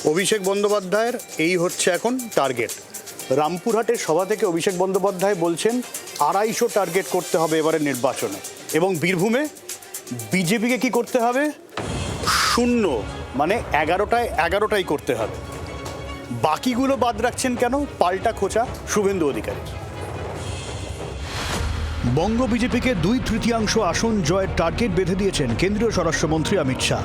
অভিষেক বন্দ্যোপাধ্যায়ের এই হচ্ছে এখন টার্গেট। রামপুরহাটের সভা থেকে অভিষেক বন্দ্যোপাধ্যায় বলছেন 250 টার্গেট করতে হবে এবারের নির্বাচনে, এবং বীরভূমে বিজেপিকে কি করতে হবে? 0, মানে 11টাই করতে হবে। বাকিগুলো বাদ রাখছেন কেন? পাল্টা খোঁচা শুভেন্দু অধিকারী। বঙ্গ বিজেপিকে 2/3 আসন জয়ের টার্গেট বেঁধে দিয়েছেন কেন্দ্রীয় স্বরাষ্ট্রমন্ত্রী অমিত শাহ।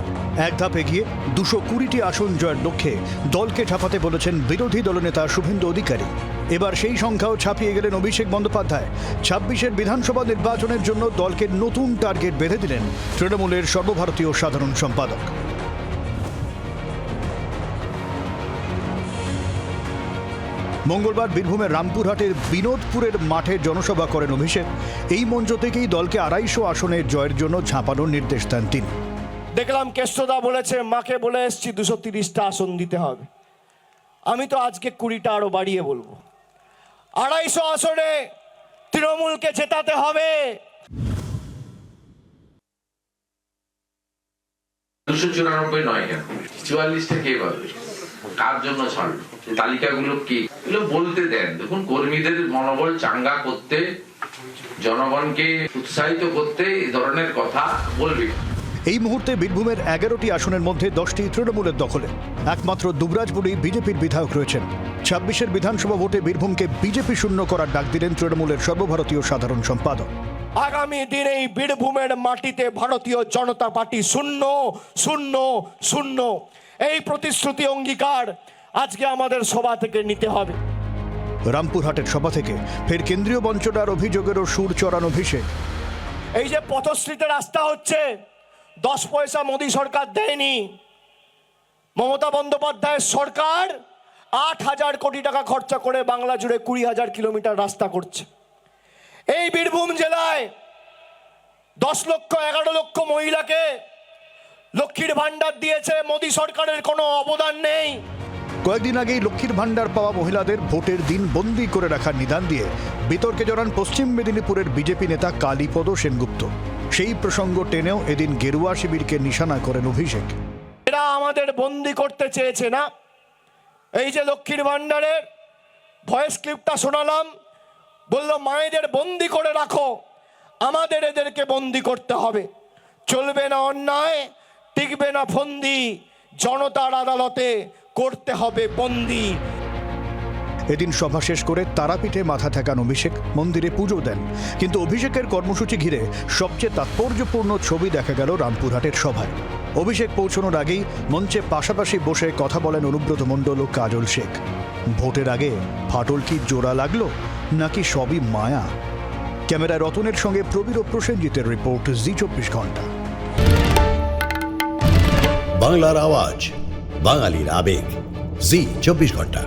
এক ধাপ এগিয়ে 220টি আসন জয়ের লক্ষ্যে দলকে ছাপাতে বলেছেন বিরোধী দলনেতা শুভেন্দু অধিকারী। এবার সেই সংখ্যাও ছাপিয়ে গেলেন অভিষেক বন্দ্যোপাধ্যায়। 26-এর বিধানসভা নির্বাচনের জন্য দলকে নতুন টার্গেট বেঁধে দিলেন তৃণমূলের সর্বভারতীয় সাধারণ সম্পাদক। মঙ্গলবার বীরভূমের রামপুরহাটের বিনোদপুরের মাঠে জনসভা করেন অভিষেক। এই মঞ্চ থেকেই দলকে 250 আসনের জয়ের জন্য ঝাঁপানোর নির্দেশ দেন তিনি। দেখলাম কেষ্টদা বলেছে, মাকে বলে এসছি 230টা আসন দিতে হবে। আমি তো আজকে 20টা আরো বাড়িয়ে বলবো। 250 আসনে তৃণমূলকে জেতাতে হবে। 294 নয় কেন, 44টা কে পাবে, কার জন্য ছাড়লো, তালিকাগুলো কি, এগুলো বলতে দেন। দেখুন, কর্মীদের মনোবল চাঙ্গা করতে, জনগণকে উৎসাহিত করতে এই ধরনের কথা বলবি। এই মুহূর্তে বীরভূমের 11টি আসনের মধ্যে 10টি তৃণমূলের দখলে। একমাত্র দুবরাজপুরে বিজেপির বিধায়ক রয়েছেন। 26-এর বিধানসভা ভোটে বীরভূমকে বিজেপি শূন্য করার ডাক দিলেন তৃণমূলের সর্বভারতীয় সাধারণ সম্পাদক। আগামী দিনে এই বীরভূমের মাটিতে ভারতীয় জনতা পার্টি শূন্য শূন্য শূন্য, এই প্রতিশ্রুতি অঙ্গীকার আজকে আমাদের সভা থেকে নিতে হবে। রামপুরহাটের সভা থেকে ফের কেন্দ্রীয় বঞ্চনার অভিযোগেরও সুর চড়ান অভিষেক। এই যে পথশ্রীতে রাস্তা হচ্ছে, 10 পয়সা মোদী সরকার দেয়নি। মমতা বন্দ্যোপাধ্যায়ের সরকার 8,000 কোটি টাকা খরচা করে বাংলা জুড়ে 20,000 কিলোমিটার রাস্তা করছে। এই বীরভূম জেলায় 10 লক্ষ 11 লক্ষ মহিলাকে লক্ষ্মীর ভান্ডার দিয়েছে, মোদী সরকারের কোনো অবদান নেই। কয়েকদিন আগেই লক্ষ্মীর ভান্ডার পাওয়া মহিলাদের ভোটের দিন বন্দী করে রাখার নিদান দিয়ে বিতর্কে জড়ান পশ্চিম মেদিনীপুরের বিজেপি নেতা কালীপদ সেনগুপ্ত। সেই প্রসঙ্গ টেনেও এদিন গেরুয়া শিবিরকে নিশানা করেন অভিষেক। এরা আমাদের বন্দী করতে চেয়েছে না। এই যে লক্ষ্মীর ভান্ডারের ভয়েস ক্লিপটা শোনালাম, বলল মায়েদের বন্দী করে রাখো, আমাদের এদেরকে বন্দী করতে হবে। চলবে না অন্যায়, টিকবে না ফন্দি, জনতার আদালতে করতে হবে বন্দী। এদিন সভা শেষ করে তারাপীঠে মাথা ঠেকান অভিষেক, মন্দিরে পুজো দেন। কিন্তু অভিষেকের কর্মসূচি ঘিরে সবচেয়ে তাৎপর্যপূর্ণ ছবি দেখা গেল রামপুরহাটের সভায়। অভিষেক পৌঁছানোর আগেই মঞ্চে পাশাপাশি বসে কথা বলেন অনুব্রত মণ্ডল ও কাজল শেখ। ভোটের আগে ফাটল কি জোড়া লাগলো, নাকি সবই মায়া? ক্যামেরায় রতনের সঙ্গে প্রবীর ও প্রসেনজিতের রিপোর্ট, জি 24 ঘন্টা। বাংলার আওয়াজ, বাঙালির আবেগ, জি 24 ঘন্টা।